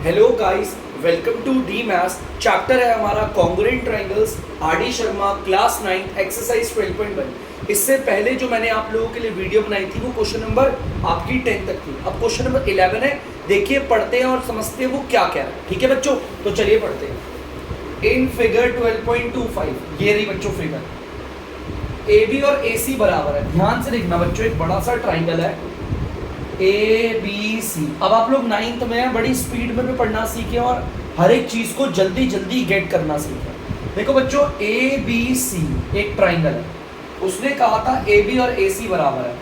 Hello guys, welcome to the maths. Chapter है हमारा congruent triangles, R D. Sharma, class 9, exercise 12.1। इससे पहले जो मैंने आप लोगों के लिए वीडियो बनाई थी वो क्वेश्चन नंबर आपकी 10 तक थी। अब क्वेश्चन नंबर 11 है। देखिए, पढ़ते हैं और समझते हैं वो क्या क्या है। ठीक है बच्चों, तो चलिए पढ़ते हैं। इन फिगर 12.25 ये रही बच्चों फिगर। ए बी और ए सी बराबर है। ध्यान से देखना बच्चों, एक बड़ा सा ट्राइंगल है ए बी सी। अब आप लोग 9th में हैं, बड़ी स्पीड में भी पढ़ना सीखे और हर एक चीज को जल्दी जल्दी गेट करना सीखे। देखो बच्चों, ए बी सी एक ट्राइंगल है। उसने कहा था ए बी और ए सी बराबर है।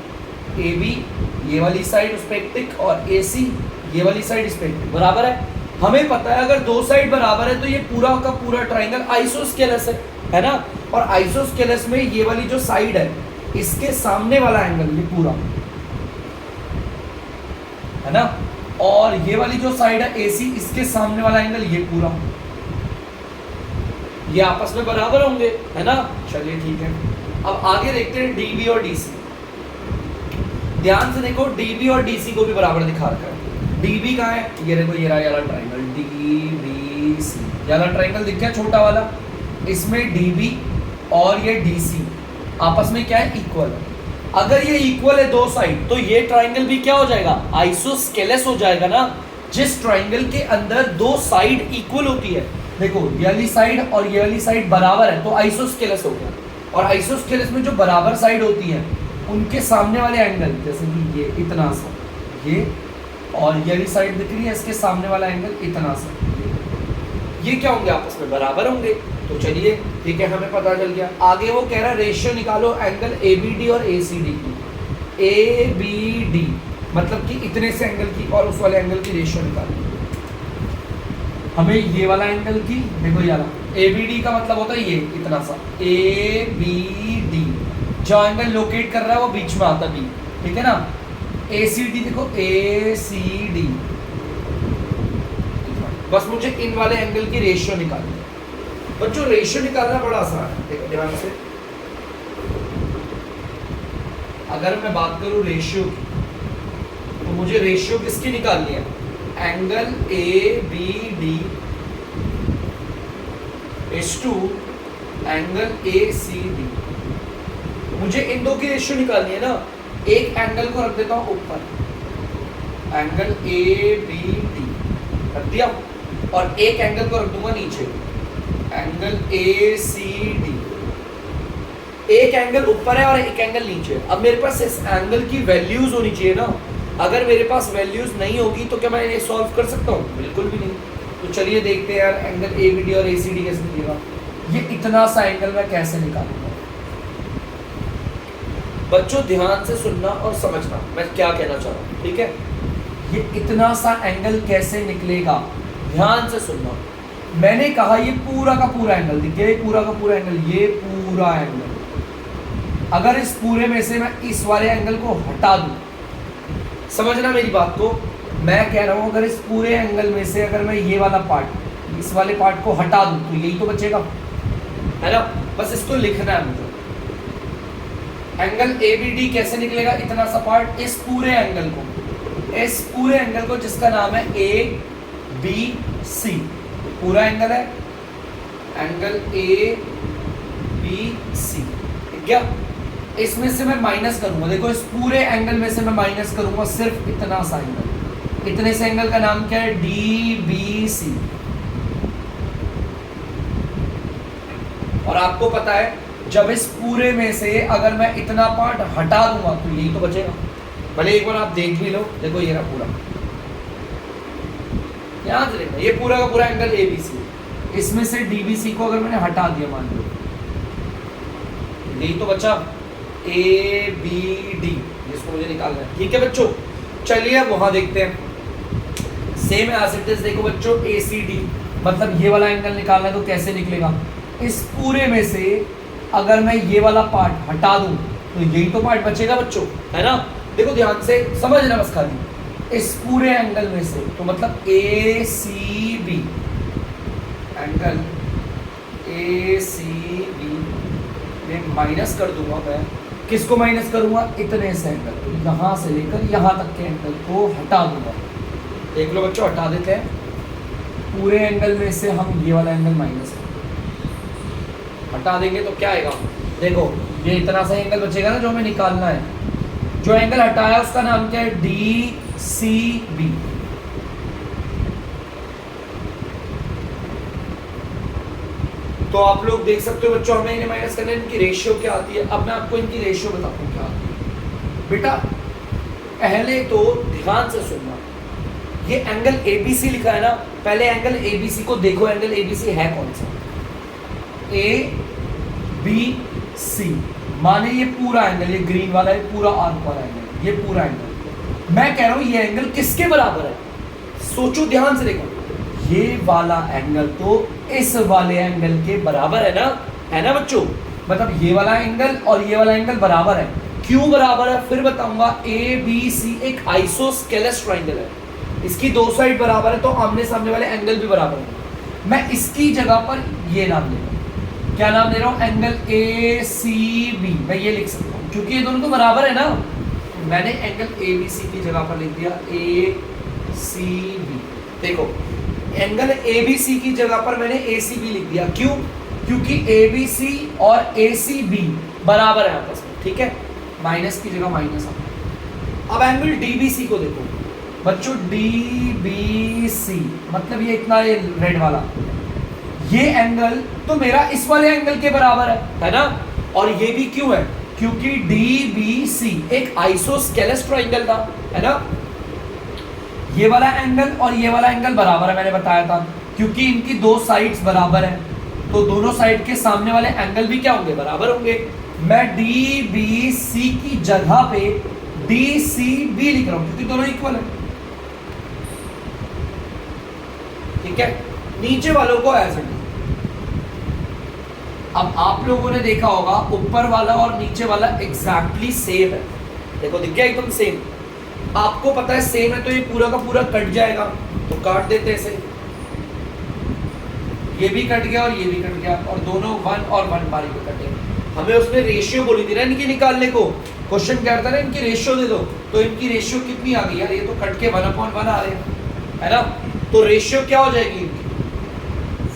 ए बी ये वाली साइड उस पर एक टिक और ए सी ये वाली साइड इस पर टिक बराबर है। हमें पता है अगर दो साइड बराबर है तो ये पूरा का पूरा ट्राइंगल आइसोस्केलस है ना। और आइसोस्केलस में ये वाली जो साइड है इसके सामने वाला एंगल ये पूरा है ना, और ये वाली जो साइड है AC इसके सामने वाला एंगल ये पूरा, ये आपस में बराबर होंगे है ना। चलिए ठीक है, अब आगे देखते हैं DB और DC। ध्यान से देखो, DB और DC को भी बराबर दिखा रखा है। DB कहाँ है, ये देखो, ये रहा ट्राइंगल DBC। ये वाला ट्राइंगल दिख गया छोटा वाला, इसमें DB और ये DC आपस में क्या है, इक्वल है। अगर ये इक्वल है दो साइड तो ये ट्राइंगल भी क्या हो जाएगा, आइसोस्केलस हो जाएगा ना। जिस ट्राइंगल के अंदर दो साइड इक्वल होती है, देखो ये वाली साइड और ये वाली साइड बराबर है तो आइसोस्केलस हो गया। और आइसोस्केलस में जो बराबर साइड होती है उनके सामने वाले एंगल, जैसे कि ये इतना सा, ये और ये वाली साइड दिख रही है, इसके सामने वाला एंगल इतना सा, ये क्या होंगे, आपस में बराबर होंगे। तो चलिए ठीक है, हमें पता चल गया। आगे वो कह रहा है रेशियो निकालो एंगल ABD और ACD की। ABD मतलब कि इतने से एंगल की और उस वाले एंगल की रेशियो निकालो। हमें ये वाला एंगल की, देखो ये वाला ABD का मतलब होता है ये इतना सा ABD, जो एंगल लोकेट कर रहा है वो बीच में आता है B, ठीक है ना। ACD देखो ACD, बस मुझे इन वाले एंगल की रेशियो निकालनी है। बच्चों रेशियो निकालना बड़ा आसान है, देखो ध्यान से। अगर मैं बात करूं रेशियो की तो मुझे रेशियो किसकी निकालनी है, angle ABD is to angle ACD। मुझे इन दो की रेशियो निकालनी है ना। एक एंगल को रख देता हूं ऊपर, एंगल ABD रख दिया, और एक एंगल को रख दूंगा नीचे, एंगल ACD। एक एंगल ऊपर है और एक एंगल नीचे है। अब मेरे पास इस एंगल की वैल्यूज होनी चाहिए ना। अगर मेरे पास वैल्यूज नहीं होगी तो क्या मैं ये सॉल्व कर सकता हूँ, बिल्कुल भी नहीं। तो चलिए देखते हैं यार, एंगल ABD और ACD कैसे निकलेगा। ये इतना सा एंगल मैं कैसे निकालूंगा। बच्चों ध्यान से सुनना और समझना मैं क्या कहना चाह रहा हूँ, ठीक है। ये इतना सा एंगल कैसे निकलेगा, ध्यान से सुनना। मैंने कहा ये पूरा का पूरा एंगल, देखिए पूरा का पूरा एंगल, ये पूरा एंगल। अगर इस पूरे में से मैं इस वाले एंगल को हटा दूं, समझना मेरी बात को, मैं कह रहा हूं अगर इस पूरे एंगल में से अगर मैं ये वाला पार्ट, इस वाले पार्ट को हटा दूं तो यही तो बचेगा, है ना। बस इसको लिखना है मुझे। एंगल ABD कैसे निकलेगा, इतना सा पार्ट, इस पूरे एंगल को जिसका नाम है ABC, पूरा एंगल है, एंगल ABC, ठीक है। इसमें से मैं माइनस करूंगा, देखो इस पूरे एंगल में से मैं माइनस करूंगा सिर्फ इतना सा एंगल। इतने से एंगल का नाम क्या है, DBC। और आपको पता है जब इस पूरे में से अगर मैं इतना पार्ट हटा दूंगा तो यही तो बचेगा। भले एक बार आप देख भी लो, देखो ये रहा पूरा, ध्यान से देखना, ये पूरा का पूरा एंगल ABC। इसमें से DBC को अगर मैंने हटा दिया, मान लो यही तो बचा ABD, जिसको मुझे निकालना है, ठीक है बच्चों। चलिए अब वहां देखते हैं। सेम एज इट इज, देखो बच्चों ACD मतलब ये वाला एंगल निकालना है तो कैसे निकलेगा, इस पूरे में से अगर मैं ये वाला पार्ट हटा दूं तो यही तो पार्ट बचेगा बच्चों, है ना। देखो ध्यान से समझना बस खाली, इस पूरे एंगल में से, तो मतलब ACB, एंगल ACB में माइनस कर दूंगा मैं, किसको माइनस करूंगा, इतने से एंगल, तो यहाँ से लेकर यहाँ तक के एंगल को हटा दूंगा। देख लो बच्चों, हटा देते हैं। पूरे एंगल में से हम ये वाला एंगल माइनस हटा देंगे तो क्या आएगा, देखो ये इतना सा एंगल बचेगा ना जो हमें निकालना है। जो एंगल हटाया उसका नाम क्या है, डी सी बी। तो आप लोग देख सकते हो बच्चों, हमें इन्हें माइनस करने, इनकी रेशियो क्या आती है। अब मैं आपको इनकी रेशियो बताता हूँ क्या आती है। बेटा पहले तो ध्यान से सुनना, ये एंगल एबीसी लिखा है ना, पहले एंगल एबीसी को देखो, एंगल एबीसी है कौन सा, ए बी सी। माने ये पूरा एंगल, ये ग्रीन वाला है पूरा आर्क वाला एंगल, ये पूरा एंगल। मैं कह रहा हूं ये एंगल किसके बराबर है, सोचो ध्यान से देखो, ये वाला एंगल तो इस वाले एंगल के बराबर है ना बच्चों। मतलब ये वाला एंगल और ये वाला एंगल बराबर है। क्यों बराबर है फिर बताऊंगा। ए बी सी एक आइसोस्केलेस ट्राइंगल है, इसकी दो साइड बराबर है तो आमने सामने वाले एंगल भी बराबर है। मैं इसकी जगह पर ये नाम ले रहा हूं, क्या नाम ले रहा हूं, एंगल ए सी बी। मैं ये लिख सकता हूं क्योंकि ये दोनों तो बराबर है ना। मैंने एंगल ए बी सी की जगह पर लिख दिया ए सी बी। देखो एंगल ए बी सी की जगह पर मैंने ए सी बी लिख दिया, क्यों, क्योंकि ए बी सी और ए सी बी बराबर है आपस में, ठीक है। माइनस की जगह माइनस आ। अब एंगल डी बी सी को देखो बच्चों, डी बी सी मतलब ये इतना, ये रेड वाला, ये एंगल तो मेरा इस वाले एंगल के बराबर है ना। और ये भी क्यों है, क्योंकि डी बी सी एक आइसोस्केलेस ट्राइंगल था, है ना। ये वाला एंगल और ये वाला एंगल बराबर है, मैंने बताया था, क्योंकि इनकी दो साइड्स बराबर है तो दोनों साइड के सामने वाले एंगल भी क्या होंगे, बराबर होंगे। मैं डी बी सी की जगह पे डी सी बी लिख रहा हूं क्योंकि दोनों इक्वल है, ठीक है। नीचे वालों को एज इट इज। अब आप लोगों ने देखा होगा ऊपर वाला और नीचे वाला एग्जैक्टली सेम है, देखो दिख गया एकदम सेम। आपको पता है सेम है तो ये पूरा का पूरा कट जाएगा, तो काट देते हैं इसे, ये भी कट गया और ये भी कट गया और दोनों 1 और 1 बारी पे कटे। हमें उसने रेशियो बोली थी ना इनकी निकालने को, क्वेश्चन कहता ना इनकी रेशियो दे दो, तो इनकी रेशियो कितनी आ गई यार, ये तो कट के 1/1 आ रहे हैं, है ना। तो रेशियो क्या हो जाएगी इनकी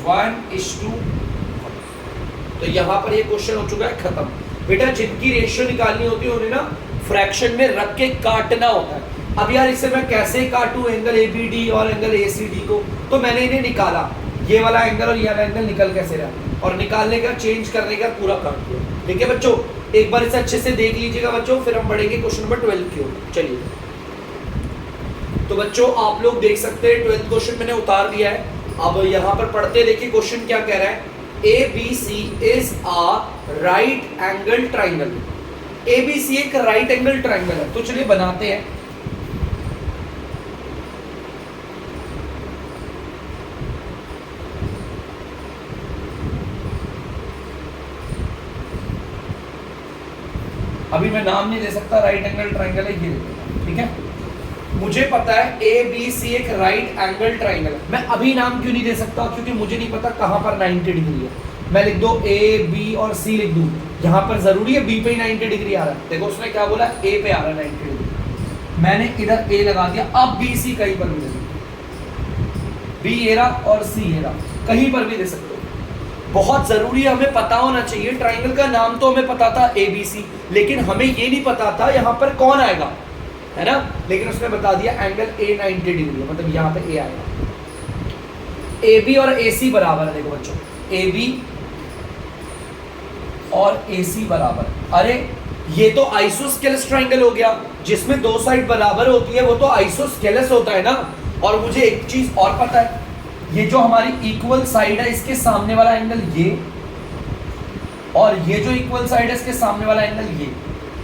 1:1। तो यहाँ पर ये क्वेश्चन हो चुका है खत्म। बेटा जिनकी रेशियो निकालनी होती है उन्हें ना फ्रैक्शन में रख के काटना होता है। अब यार इसे मैं कैसे काटूं एंगल एबीडी और एंगल एसीडी को, तो मैंने इन्हें निकाला, ये वाला एंगल और ये वाला एंगल निकल कैसे रहा, और निकालने का चेंज करने का पूरा काट दिया, ठीक है बच्चों। एक बार इसे अच्छे से देख लीजिएगा बच्चों, फिर हम बढ़ेंगे क्वेश्चन नंबर 12 की ओर। चलिए तो बच्चों आप लोग देख सकते हैं 12th क्वेश्चन मैंने उतार दिया है। अब यहाँ पर पढ़ते देखिए क्वेश्चन क्या कह रहा है। A B C is a right angle triangle. A B C एक राइट एंगल ट्राइंगल है, तो चलिए बनाते हैं। अभी मैं नाम नहीं दे सकता, राइट एंगल ट्राइंगल है ये, ठीक है। मुझे पता है ए बी सी एक राइट एंगल ट्राइंगल है, मैं अभी नाम क्यों नहीं दे सकता, क्योंकि मुझे नहीं पता कहां पर 90 डिग्री है। मैं लिख दो ए बी और सी लिख दूं, यहाँ पर जरूरी है बी पे ही 90 डिग्री आ रहा है। देखो उसने क्या बोला, ए पे आ रहा है 90 डिग्री, मैंने इधर ए लगा दिया। अब बी सी कहीं पर भी दे सकते, बी ए रहा और सी ए रहा, कहीं पर भी दे सकते हो। बहुत जरूरी है, हमें पता होना चाहिए। ट्राइंगल का नाम तो हमें पता था ए बी सी, लेकिन हमें ये नहीं पता था यहाँ पर कौन आएगा, है ना। लेकिन उसने बता दिया एंगल ए 90 डिग्री, मतलब यहाँ पे ए आएगा। ए बी और ए सी बराबर है, देखो बच्चों ए बी और ए सी बराबर। अरे ये तो आइसोस्केलेस ट्राइंगल हो गया, जिसमें दो साइड बराबर होती है वो तो आइसोस्केलेस होता है ना। और मुझे एक चीज और पता है, ये जो हमारी इक्वल साइड है इसके सामने वाला एंगल ये, और ये जो इक्वल साइड है इसके सामने वाला एंगल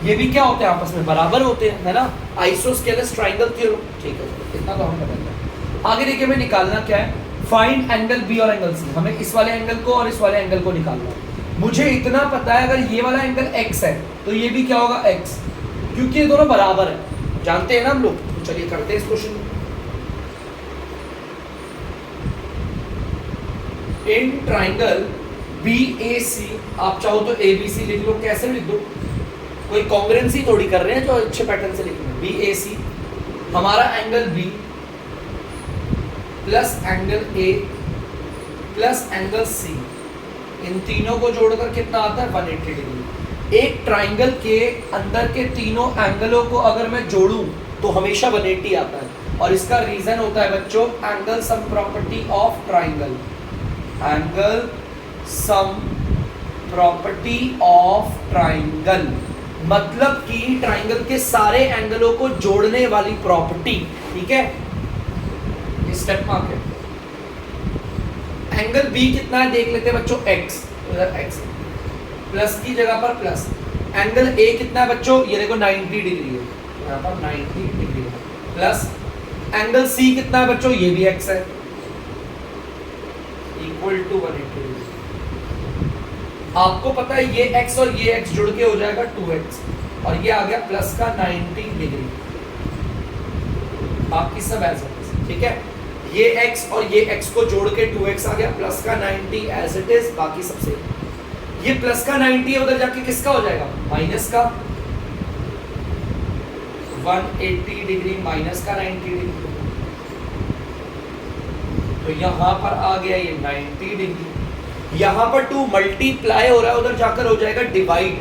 ये भी क्या होते हैं, आपस में बराबर होते हैं, है ना। आइसोस्केलेस ट्राइंगल थ्योरम, ठीक है, इतना तो हमें पता है। आगे देखिए हमें निकालना क्या है, फाइंड एंगल बी और एंगल सी। हमें इस वाले एंगल को और इस वाले एंगल को निकालना है। मुझे इतना पता है अगर ये वाला एंगल x है तो ये भी क्या होगा x, क्योंकि ये दोनों बराबर है, जानते हैं ना हम लोग। तो चलिए करते हैं इस question. In triangle B A सी, आप चाहो तो ए बी सी लिख लो, कैसे लिख दो, कोई कॉन्ग्रुएंसी थोड़ी कर रहे हैं जो अच्छे पैटर्न से लिख रहे हैं। बी ए सी हमारा angle B plus angle A plus angle C, इन तीनों को जोड़कर कितना आता है 180 डिग्री। एक ट्राइंगल के अंदर के तीनों एंगलों को अगर मैं जोड़ूं तो हमेशा 180 आता है, और इसका रीजन होता है बच्चों angle sum property of triangle, angle sum property of triangle, मतलब कि ट्राइंगल के सारे एंगलों को जोड़ने वाली प्रॉपर्टी। ठीक है, स्टेप मार्क है। एंगल बी कितना है देख लेते हैं बच्चों, एक्स, एक्स प्लस की जगह पर प्लस। एंगल ए कितना है बच्चों, ये देखो 90 डिग्री है, यहाँ पर 90 डिग्री है, प्लस एंगल सी कितना है बच्चों, ये भी एक्स है, इक्वल टू 180 डिग्री। आपको पता है ये x और ये x जुड़ के हो जाएगा 2x, और ये आ गया प्लस का 90 डिग्री, बाकी सब ऐसा। ठीक है, ये x और ये x को जोड़ के 2x आ गया, प्लस का 90 एज इट इज, बाकी सबसे। ये प्लस का 90 है, उधर जाके किसका हो जाएगा, माइनस का 180 डिग्री, माइनस का 90 डिग्री, तो यहां पर आ गया ये 90 डिग्री। यहां पर 2 मल्टीप्लाई हो रहा है, उधर जाकर हो जाएगा डिवाइड,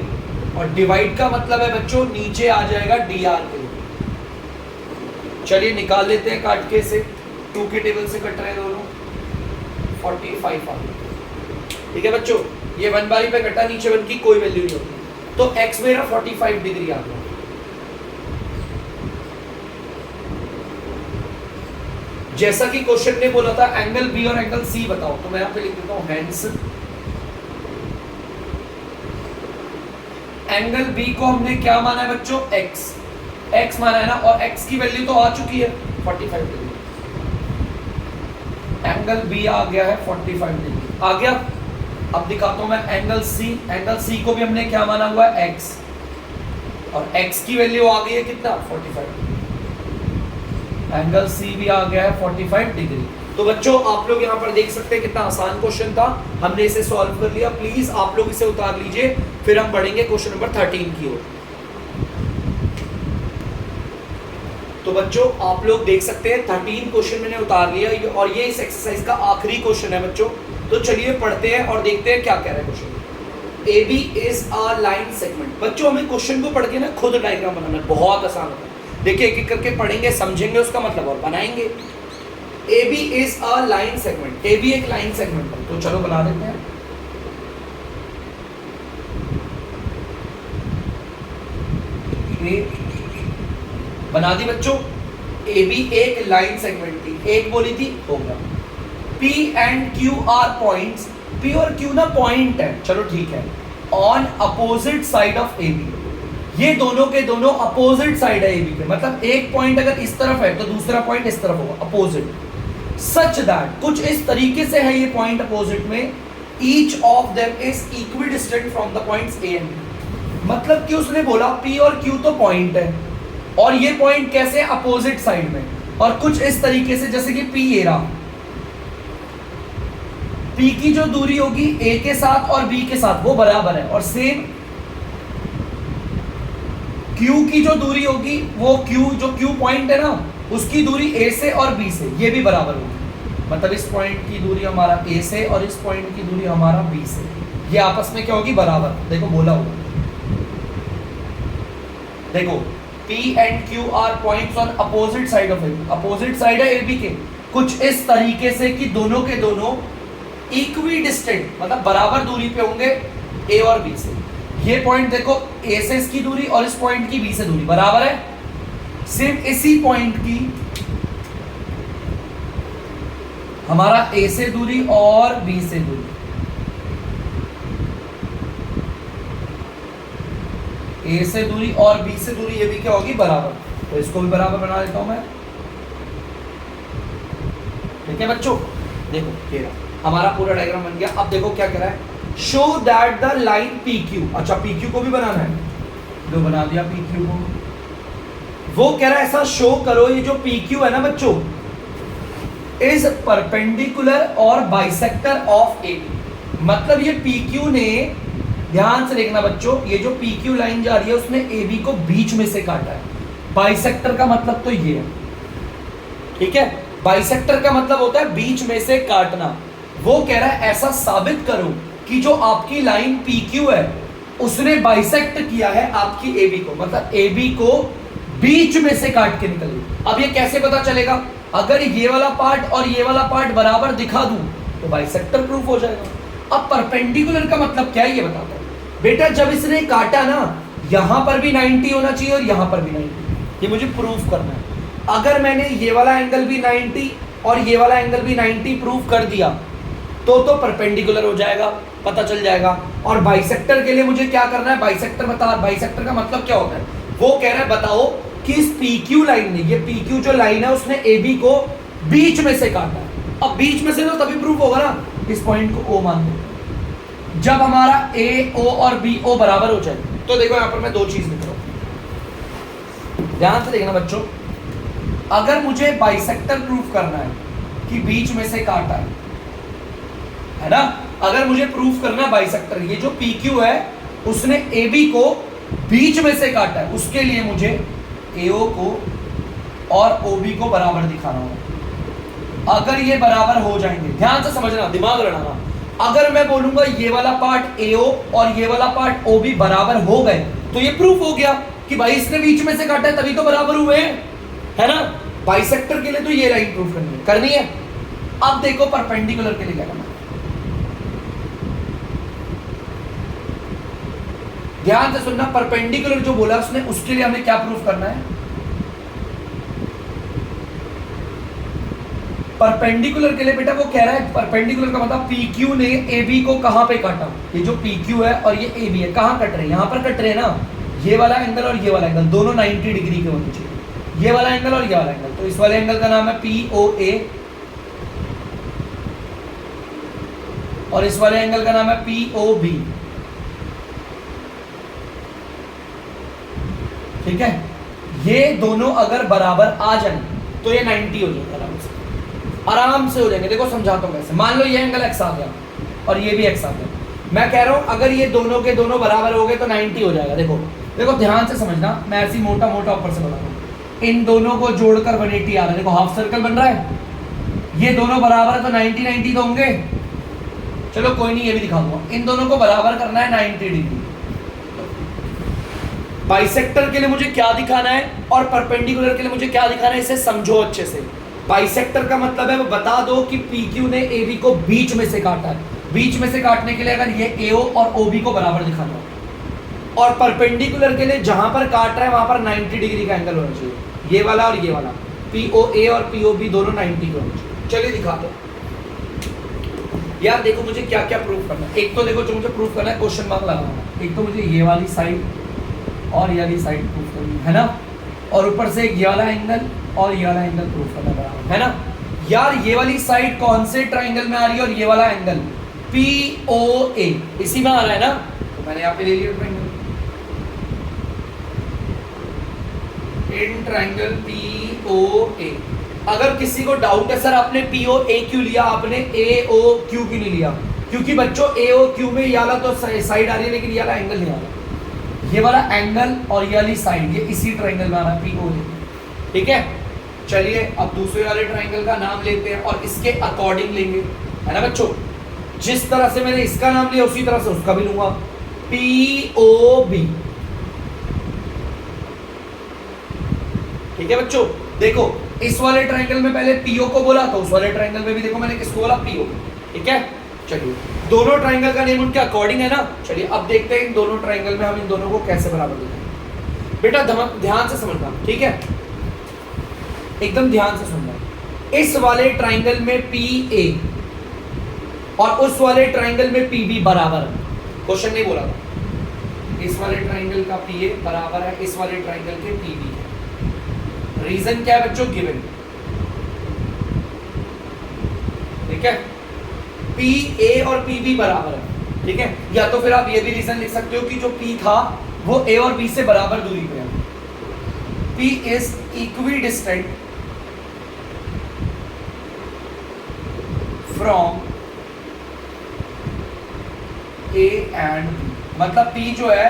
और डिवाइड का मतलब है बच्चों नीचे आ जाएगा dr के रूप। चलिए निकाल लेते हैं काट के से, 2 के टेबल से कट रहे हैं दोनों, 45 आ गया। ठीक है बच्चों, ये 1 बारी पे कटा, नीचे 1 की कोई वैल्यू नहीं होती, तो x मेरा 45 डिग्री आ गया। जैसा कि क्वेश्चन ने बोला था एंगल बी और एंगल सी बताओ, तो मैं यहाँ पे लिख देता हूँ हेंस एंगल बी को हमने क्या माना है बच्चों, x माना है ना, और x की वैल्यू तो आ चुकी है 45 डिग्री, एंगल बी आ गया है 45 डिग्री आ गया। अब दिखाता हूं मैं एंगल सी को भी हमने क्या माना हुआ है, x, और x की वैल्यू आ गई है कितना 45, एंगल सी भी आ गया है 45 डिग्री। तो बच्चों आप लोग यहाँ पर देख सकते हैं कितना आसान क्वेश्चन था, हमने इसे सॉल्व कर लिया। प्लीज आप लोग इसे उतार लीजिए, फिर हम बढ़ेंगे क्वेश्चन नंबर 13 की ओर। तो बच्चों आप लोग देख सकते हैं 13 क्वेश्चन मैंने उतार लिया, और ये इस एक्सरसाइज का आखिरी क्वेश्चन है बच्चों। तो चलिए पढ़ते हैं और देखते हैं क्या कह रहा है question. A B is a line segment. बच्चों हमें क्वेश्चन को पढ़ के ना खुद डायग्राम बनाना बहुत आसान होता है। देखिए एक एक करके पढ़ेंगे, समझेंगे उसका मतलब और बनाएंगे। A B is a line segment, A B एक लाइन सेगमेंट है, तो चलो बना देते हैं। बना दी बच्चों, ए बी एक लाइन सेगमेंट थी, एक बोली थी, हो गया। P and Q are points, P और Q ना पॉइंट है, चलो ठीक है, on opposite side of A B. ये दोनों के दोनों अपोजिट साइड है ए बी के, मतलब एक पॉइंट अगर इस तरफ है तो दूसरा पॉइंट इस तरफ होगा, अपोजिट। सच दैट, कुछ इस तरीके से है ये पॉइंट अपोजिट में, each of them is equidistant from the points A and B. मतलब कि उसने बोला P और Q तो पॉइंट है, और ये पॉइंट कैसे अपोजिट साइड में, और कुछ इस तरीके से जैसे कि P ये रहा, P की जो दूरी होगी A के साथ और B के साथ वो बराबर है, और सेम Q की जो दूरी होगी वो Q जो Q पॉइंट है ना उसकी दूरी A से और B से ये भी बराबर होगी। मतलब इस पॉइंट की दूरी हमारा A से और इस पॉइंट की दूरी हमारा B से, ये आपस में क्या होगी, बराबर। देखो बोला हुआ, देखो P and Q are points on opposite side of A, opposite side है AB के, कुछ इस तरीके से कि दोनों के दोनों इक्विडिस्टेंट मतलब बराबर दूरी पे होंगे A और B से। ये पॉइंट देखो A से इसकी दूरी और इस पॉइंट की B से दूरी बराबर है, सिर्फ इसी पॉइंट की हमारा A से दूरी और B से दूरी, A से दूरी और B से दूरी ये भी क्या होगी, बराबर। तो इसको भी बराबर बना देता हूं मैं। ठीक है बच्चों, देखो ये हमारा पूरा डायग्राम बन गया। अब देखो क्या कह रहा है, show that the line PQ, अच्छा PQ को भी बनाना है, जो बना दिया PQ को। वो कह रहा है ऐसा शो करो, ये जो PQ है ना बच्चों, इज परपेंडिकुलर और बाइसेक्टर ऑफ AB। मतलब ये PQ ने, ध्यान से देखना बच्चों, ये जो PQ लाइन जा रही है उसने AB को बीच में से काटा है। बाइसेक्टर का मतलब तो ये है, ठीक है, बाइसेक्टर का मतलब होता है बीच में से काटना। वो कह रहा है ऐसा साबित करो कि जो आपकी लाइन PQ है उसने बाइसेक्ट किया है आपकी AB को, मतलब AB को बीच में से काट के निकली। अब ये कैसे पता चलेगा? अगर ये वाला पार्ट और ये वाला पार्ट बराबर दिखा दूं तो बाइसेक्टर प्रूफ हो जाएगा। अब परपेंडिकुलर का मतलब क्या है ये बताता हूं बेटा। जब इसने काटा ना, यहां पर भी 90 होना चाहिए और यहां पर भी 90, ये मुझे प्रूफ करना है। अगर मैंने ये वाला एंगल भी 90 और ये वाला एंगल भी 90 प्रूफ कर दिया तो परपेंडिकुलर हो जाएगा, पता चल जाएगा। और बाइसेक्टर के लिए मुझे क्या करना है? बाइसेक्टर का मतलब क्या होता है? वो कह रहा है बताओ कि इस PQ लाइन ने, ये PQ जो लाइन है उसने AB को बीच में से काटा है। अब बीच में से तो तभी प्रूफ होगा ना, इस पॉइंट को O मान दो। जब हमारा AO और BO बराबर हो जाए तो देखो यहां पर मैं दो चीज लिख रहा हूं, ध्यान से देखना बच्चों। अगर मुझे बाइसेक्टर प्रूफ करना है कि बीच में से काटा है ना, अगर मुझे प्रूफ करना है बाइसेक्टर, ये जो PQ है उसने AB को बीच में से काटा है, उसके लिए मुझे AO को और OB को बराबर दिखाना होगा। अगर ये बराबर हो जाएंगे, ध्यान से समझना, दिमाग लड़ाना। अगर मैं बोलूंगा ये वाला पार्ट AO और ये वाला पार्ट OB बराबर हो गए तो ये प्रूफ हो गया कि भाई इसने बीच में से काटा है तभी तो बराबर हुए हैं, है ना। बाइसेक्टर के लिए तो ये लाइन प्रूफ करनी है। अब देखो परपेंडिकुलर के लिए क्या करना है, ध्यान से सुनना। परपेंडिकुलर जो बोला उसने, उसके लिए हमें क्या प्रूफ करना है? परपेंडिकुलर के लिए बेटा वो कह रहा है, परपेंडिकुलर का मतलब PQ ने AB को कहां पे काटा? ये जो PQ है और ये AB है कहां कट रहे हैं? यहां पर कट रहे हैं ना। ये वाला एंगल और ये वाला एंगल दोनों 90 डिग्री के होने चाहिए, ये वाला एंगल और ये वाला एंगल। तो इस वाले एंगल का नाम है POA और इस वाले एंगल का नाम है POB, ठीक है। ये दोनों अगर बराबर आ जाए तो ये 90 हो जाएगा, आराम से हो जाएंगे। देखो समझाता हूं कैसे। मान लो ये एंगल x आ गया और ये भी x आ गया, मैं कह रहा हूं अगर ये दोनों के दोनों बराबर हो गए तो 90 हो जाएगा। देखो देखो ध्यान से समझना, मैं ऐसी मोटा मोटा ऊपर से बता रहा हूं। इन दोनों को जोड़कर 180 आ रहा है, देखो हाफ सर्कल बन रहा है। ये दोनों बराबर है तो 90 तो होंगे। चलो कोई नहीं, ये भी दिखा दूंगा। इन दोनों को बराबर करना है 90 डिग्री। बाइसेक्टर के लिए मुझे क्या दिखाना है और परपेंडिकुलर के लिए मुझे क्या दिखाना है, इसे समझो अच्छे से। बाइसेक्टर का मतलब है वो बता दो कि PQ ने AB को बीच में से काटा है। बीच में से काटने के लिए अगर ये AO और OB को बराबर दिखाना हो, और परपेंडिकुलर के लिए जहां पर काट रहा है वहां पर 90 डिग्री का एंगल होना चाहिए, ये वाला और ये वाला। POA और POB दोनों 90 के होने चाहिए। चलिए दिखा दो यार। देखो मुझे क्या क्या प्रूफ करना है। एक तो देखो जो मुझे प्रूफ करना है, क्वेश्चन मार्क लगाना। एक तो मुझे ये वाली साइड और ये वाली साइड प्रूफ करनी है ना, और ऊपर से ये वाला एंगल और ये वाला एंगल प्रूफ करना बराबर है ना। यार ये वाली साइड कौन से ट्राइंगल में आ रही है और ये वाला एंगल POA इसी में आ रहा है ना, तो मैंने यहाँ पे ले लिया ट्राइंगल। In triangle POA। अगर किसी को डाउट है सर आपने POA क्यों लिया, आपने AOQ क्यों नहीं लिया? क्योंकि बच्चों AOQ में ये वाला तो साइड आ रही है लेकिन ये वाला एंगल नहीं आ रहा। ये वाला एंगल और ये वाली साइड ये इसी ट्राइंगल में आ रहा है POA, ठीक है। चलिए अब दूसरे वाले ट्राइंगल का नाम लेते हैं और इसके अकॉर्डिंग लेंगे, है ना बच्चों। जिस तरह से मैंने इसका नाम लिया उसी तरह से उसका भी लूंगा, POB, ठीक है बच्चों। देखो इस वाले ट्राइंगल में पहले PO को बोला तो उस वाले ट्राइंगल में भी देखो मैंने किसको बोला, PO, ठीक है। चलिए दोनों ट्राइंगल का नेम उनके अकॉर्डिंग है ना। चलिए अब देखते हैं इन दोनों ट्राइंगल में हम इन दोनों को कैसे बराबर दिखाएं। बेटा ध्यान से समझना, ठीक है, एकदम ध्यान से सुनना। इस वाले ट्राइंगल में PA और उस वाले ट्राइंगल में PB बराबर है, क्वेश्चन नहीं बोला था। इस वाले ट्राइंगल का PA बराबर है इस वाले ट्राइंगल के PB है। रीजन क्या है बच्चों? गिवन, ठीक है। PA और PB बराबर है, ठीक है। या तो फिर आप ये भी रीजन लिख सकते हो कि जो P था वो A और B से बराबर दूरी पे है। P is equidistant from A and B, मतलब P जो है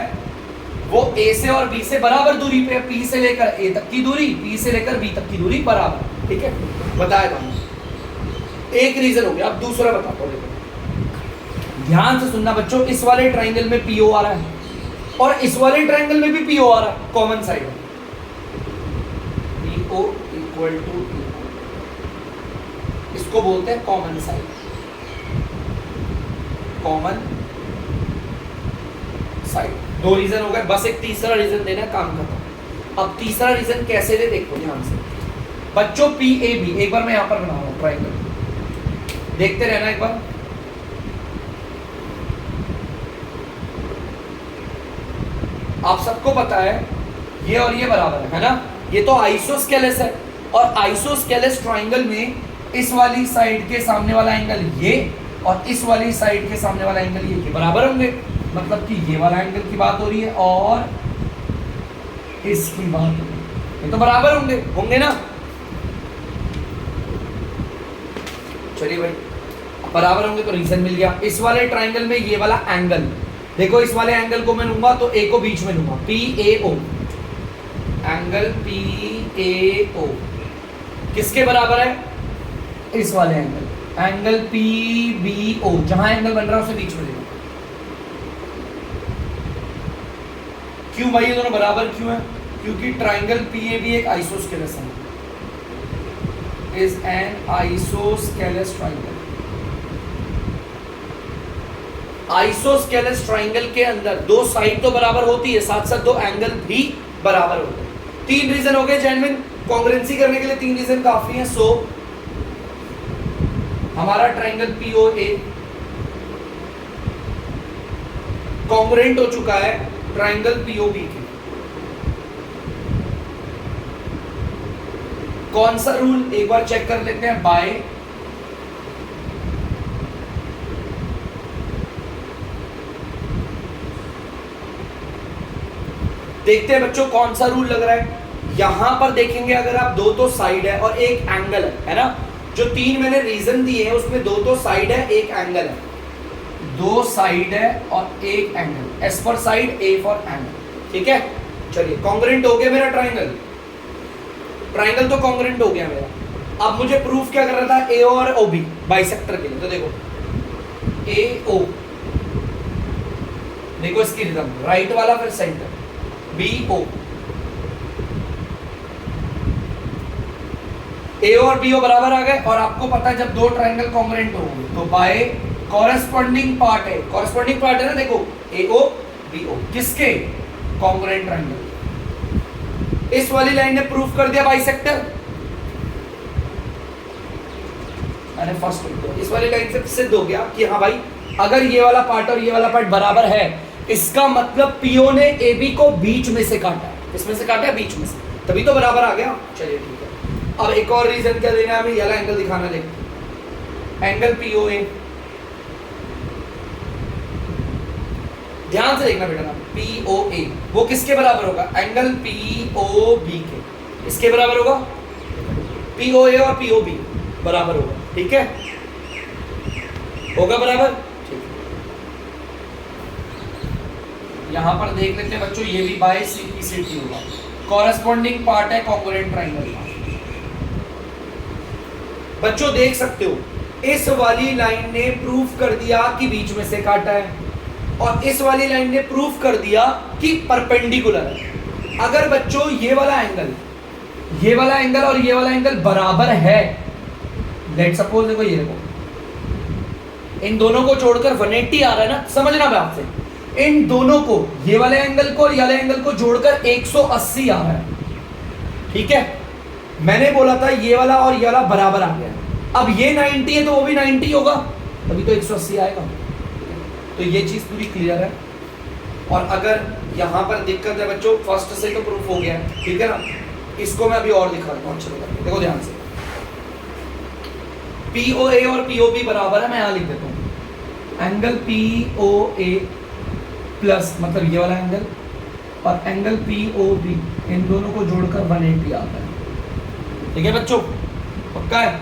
वो A से और B से बराबर दूरी पे है। P से लेकर A तक की दूरी, P से लेकर B तक की दूरी बराबर, ठीक है। बताया था। एक रीजन हो गया। अब दूसरा बताता हूँ, देखो ध्यान से सुनना बच्चों, इस वाले ट्राइंगल में पीओ आ रहा है और इस वाले ट्राइंगल में भी पीओ आ रहा है, कॉमन साइड है, पीओ इक्वल टू, इसको बोलते हैं कॉमन साइड, कॉमन साइड। दो रीजन हो गए, बस एक तीसरा रीजन देना है, काम खत्म। अब तीसरा रीजन कैसे दे देखो ध्यान से बच्चों, पी ए बी, एक बार मैं यहां पर बना रहा हूं ट्राइंगल, देखते रहना एक बार। आप सबको पता है ये और ये बराबर है ना, ये तो आइसोस्केलेस है, और आइसोस्केलेस ट्राइंगल में इस वाली साइड के सामने वाला एंगल ये और इस वाली साइड के सामने वाला एंगल ये बराबर होंगे, मतलब कि ये वाला एंगल की बात हो रही है और इसकी बात हो रही है, ये तो बराबर होंगे, होंगे ना। चलिए भाई बराबर होंगे तो रीजन मिल गया। इस वाले ट्राइंगल में ये वाला एंगल देखो, इस वाले एंगल को मैं लूंगा तो ए को बीच में लूंगा, P A O, angle P A O किसके बराबर है, इस वाले angle, angle P B O, जहां एंगल बन रहा है उसे बीच में लेना। क्यों भाई ये दोनों बराबर क्यों है, क्योंकि ट्राइंगल पी ए बी एक आइसोस्केलेस है, is an isosceles triangle. Isosceles triangle के अंदर दो साइड तो बराबर होती है, साथ साथ दो एंगल भी बराबर होते हैं। तीन रीजन हो गए जेन्युइन, कॉन्ग्रुएंसी करने के लिए तीन रीजन काफी हैं। सो हमारा ट्राइंगल पीओए कॉन्ग्रुएंट हो चुका है ट्राइंगल पीओबी के। कौन सा रूल एक बार चेक कर लेते हैं, बाय देखते हैं बच्चों कौन सा रूल लग रहा है। यहां पर देखेंगे अगर आप दो तो साइड है और एक एंगल है ना, जो तीन मैंने रीजन दिए हैं उसमें दो तो साइड है एक एंगल है, दो साइड है और एक angle, S for side A for angle, ठीक है। चलिए कॉन्ग्रुएंट हो गया मेरा ट्राइंगल, ट्राइंगल तो कॉन्ग्रुएंट हो गया मेरा। अब मुझे प्रूफ क्या कर रहा था, ए और ओ बी बाइसेक्टर के लिए, तो देखो ए ओ, देखो इसकी रिदम, राइट वाला फिर सेंटर, बी ओ, ए और बी ओ बराबर आ गए। और आपको पता है जब दो ट्राइंगल कॉन्ग्रुएंट होंगे तो बाय कॉरेस्पॉन्डिंग पार्ट है, कॉरेस्पॉन्डिंग पार्ट है ना, देखो ए ओ बी ओ किसके, कॉन्ग्रुएंट ट्राइंगल। इस वाली लाइन ने प्रूफ कर दिया बाइसेक्टर, मैंने फर्स्ट इस वाली लाइन से सिद्ध हो गया कि हाँ भाई अगर ये वाला पार्ट और ये वाला पार्ट बराबर है, इसका मतलब पीओ ने ए बी को बीच में से काटा है, किसमें से काटा है, बीच में से, तभी तो बराबर आ गया। चलिए ठीक है, अब एक और रीजन क्या देना है हमें, ये वाला एंगल दिखाना, देखो एंगल पीओए, ध्यान से देखना बेटा ना, पीओए वो किसके बराबर होगा, एंगल पीओबी के, इसके बराबर होगा, पीओए और पीओबी बराबर होगा, ठीक है, होगा बराबर। यहां पर देख लेते हैं बच्चों, ये भी बाय सी की सी टी होगा, कॉरेस्पॉन्डिंग पार्ट है कॉन्ग्रुएंट ट्राइंगल का। बच्चों देख सकते हो इस वाली लाइन ने प्रूफ कर दिया कि बीच में से काटा है, और इस वाली लाइन ने प्रूफ कर दिया कि परपेंडिकुलर है। अगर बच्चों ये वाला एंगल और ये वाला एंगल बराबर है, लेट सपोज देखो ये देखो, इन दोनों को जोड़कर 180 आ रहा है ना, समझना बात से, इन दोनों को, ये वाले एंगल को और ये वाले एंगल को जोड़कर 180 आ रहा है, ठीक है। मैंने बोला था ये वाला और ये वाला बराबर आ गया, अब ये 90 है तो वो भी 90 होगा, तभी तो 180 आएगा। तो ये चीज पूरी क्लियर है। और अगर यहां पर दिक्कत है बच्चों, फर्स्ट से तो प्रूफ हो गया है, ठीक है ना, इसको मैं अभी और दिखाता हूं, चलो देखो ध्यान से, पीओए और पीओबी बराबर है, मैं यहां लिख देता हूं, एंगल पीओए प्लस मतलब ये वाला एंगल और एंगल पीओबी, इन दोनों को जोड़कर 180 आता है, ठीक है बच्चों, पक्का है।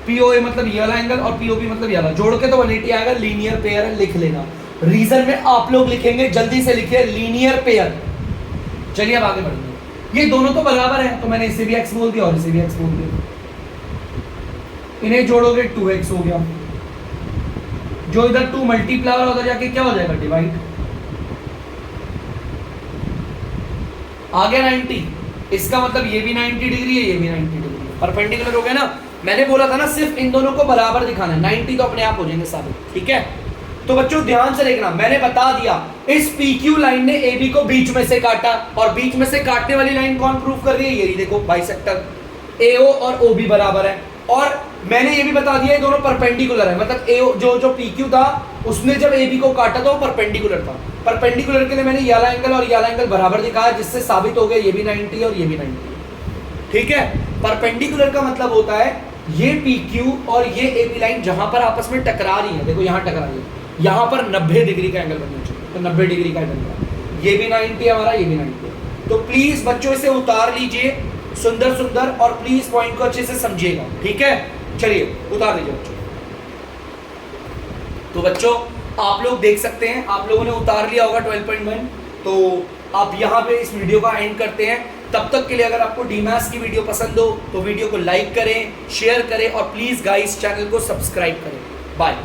पीओए मतलब ये वाला एंगल और पीओबी मतलब ये वाला, जोड़ के तो 180 आएगा, लीनियर पेयर है, लिख लेना। रीजन में आप लोग लिखेंगे, जल्दी से लिखिए लीनियर पेयर। चलिए अब आगे बढ़ेंगे, ये दोनों तो बराबर है, तो मैंने इसे भी एक्स बोल दिया और इसे भी एक्स बोल दिया, इन्हें जोड़ोगे 2x हो गया, जो इधर 2 मल्टीप्लाई उधर जाके क्या हो जाएगा डिवाइड, आ गया 90। इसका मतलब ये भी 90 डिग्री है, ये भी 90 डिग्री है, परपेंडिकुलर हो गया ना। मैंने बोला था ना सिर्फ इन दोनों को बराबर दिखाना है, 90 तो अपने आप हो जाएंगे साबित, ठीक है। तो बच्चों ध्यान से देखना, मैंने बता दिया इस PQ लाइन ने AB को बीच में से काटा, और बीच में से काटने वाली लाइन कौन प्रूव कर रही है, ये देखो बाइसेक्टर AO और OB बराबर है। और मैंने ये भी बता दिया ये दोनों परपेंडिकुलर है, मतलब AO जो PQ था उसने जब AB को काटा तो वो परपेंडिकुलर था। परपेंडिकुलर के लिए मैंने ये वाला एंगल और ये वाला एंगल बराबर दिखाया, जिससे साबित हो गया ये भी 90 और ये भी 90, ठीक है। परपेंडिकुलर का मतलब होता है ये PQ और ये AB लाइन जहां पर आपस में टकरा रही है, देखो यहां टकरा रही है, यहां पर 90 डिग्री का एंगल बनना चाहिए, तो 90 डिग्री का एंगल, ये भी 90 हमारा, ये भी 90 है। तो प्लीज बच्चों इसे उतार लीजिए सुंदर सुंदर, और प्लीज पॉइंट को अच्छे से समझिएगा, ठीक है। चलिए उतार लीजिए बच्चों। तो बच्चों आप लोग देख सकते हैं, आप लोगों ने उतार लिया होगा 12.1। तो आप यहाँ पे इस वीडियो का एंड करते हैं। तब तक के लिए अगर आपको डीमैथ्स की वीडियो पसंद हो तो वीडियो को लाइक करें, शेयर करें, और प्लीज गाइस चैनल को सब्सक्राइब करें। बाय।